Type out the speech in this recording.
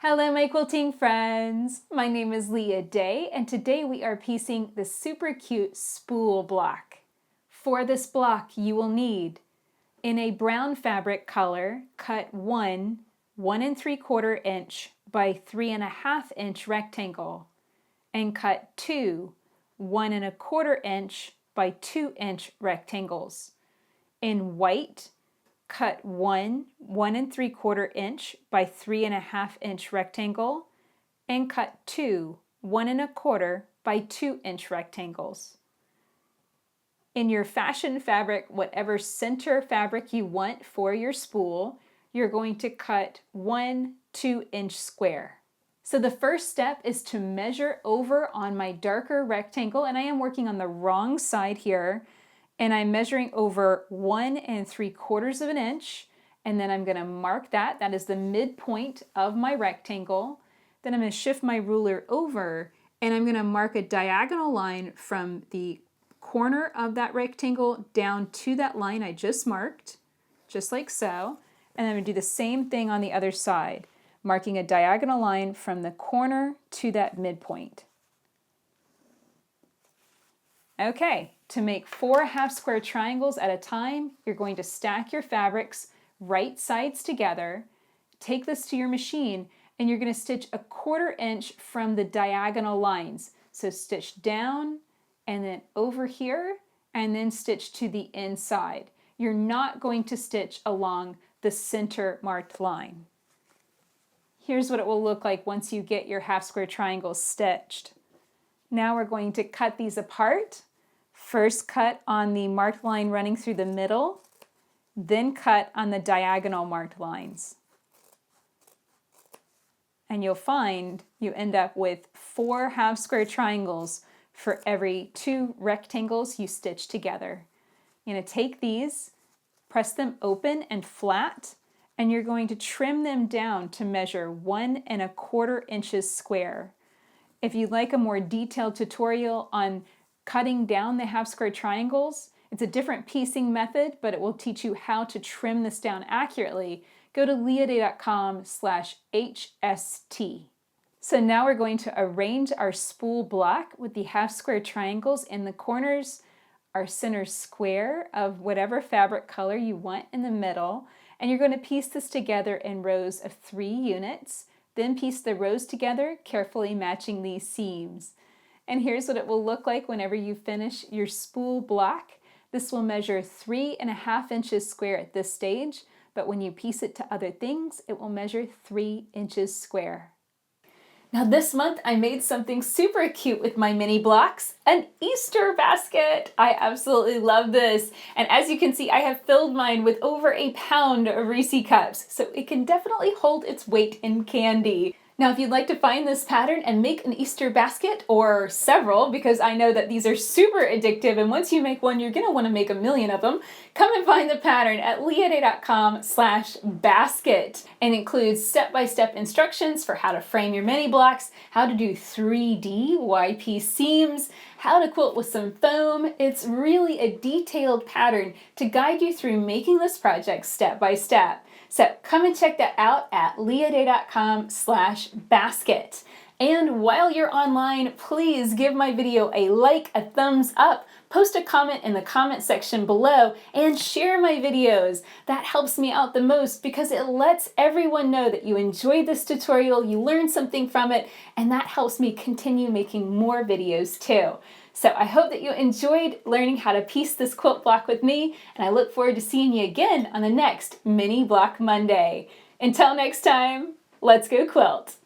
Hello my quilting friends! My name is Leah Day and today we are piecing the super cute spool block. For this block you will need, in a brown fabric color, cut 1 1 3/4 inch by 3 1/2 inch rectangle and cut 2 1 1/4 inch by 2 inch rectangles. In white, cut 1 1 3/4 inch by 3 1/2 inch rectangle and cut 2 1 1/4 by 2 inch rectangles. In your fashion fabric, whatever center fabric you want for your spool, you're going to cut 1 2-inch square. So the first step is to measure over on my darker rectangle, and I am working on the wrong side here. And I'm measuring over 1 3/4 inch, and then I'm going to mark that. That is the midpoint of my rectangle. Then I'm going to shift my ruler over, and I'm going to mark a diagonal line from the corner of that rectangle down to that line I just marked, just like so. And I'm going to do the same thing on the other side, marking a diagonal line from the corner to that midpoint. Okay, to make 4 half-square triangles at a time, you're going to stack your fabrics right sides together, take this to your machine, and you're going to stitch 1/4 inch from the diagonal lines. So stitch down, and then over here, and then stitch to the inside. You're not going to stitch along the center marked line. Here's what it will look like once you get your half-square triangles stitched. Now we're going to cut these apart. First cut on the marked line running through the middle, then cut on the diagonal marked lines. And you'll find you end up with 4 half-square triangles for every 2 rectangles you stitch together. You're going to take these, press them open and flat, and you're going to trim them down to measure 1 1/4 inches square. If you'd like a more detailed tutorial on cutting down the half-square triangles, it's a different piecing method, but it will teach you how to trim this down accurately. Go to leahday.com/HST. So now we're going to arrange our spool block with the half-square triangles in the corners, our center square of whatever fabric color you want in the middle, and you're going to piece this together in rows of 3 units. Then piece the rows together, carefully matching these seams. And here's what it will look like whenever you finish your spool block. This will measure 3 1/2 inches square at this stage, but when you piece it to other things, it will measure 3 inches square. Now this month I made something super cute with my mini blocks, an Easter basket. I absolutely love this. And as you can see, I have filled mine with over a pound of Reese cups, so it can definitely hold its weight in candy. Now if you'd like to find this pattern and make an Easter basket, or several, because I know that these are super addictive and once you make one you're going to want to make a million of them, come and find the pattern at leahday.com/basket, and includes step-by-step instructions for how to frame your mini blocks, how to do 3D YP seams, how to quilt with some foam. It's really a detailed pattern to guide you through making this project step by step. So come and check that out at leahday.com/basket. And while you're online, please give my video a like, a thumbs up, post a comment in the comment section below, and share my videos. That helps me out the most because it lets everyone know that you enjoyed this tutorial, you learned something from it, and that helps me continue making more videos too. So I hope that you enjoyed learning how to piece this quilt block with me, and I look forward to seeing you again on the next Mini Block Monday. Until next time, let's go quilt!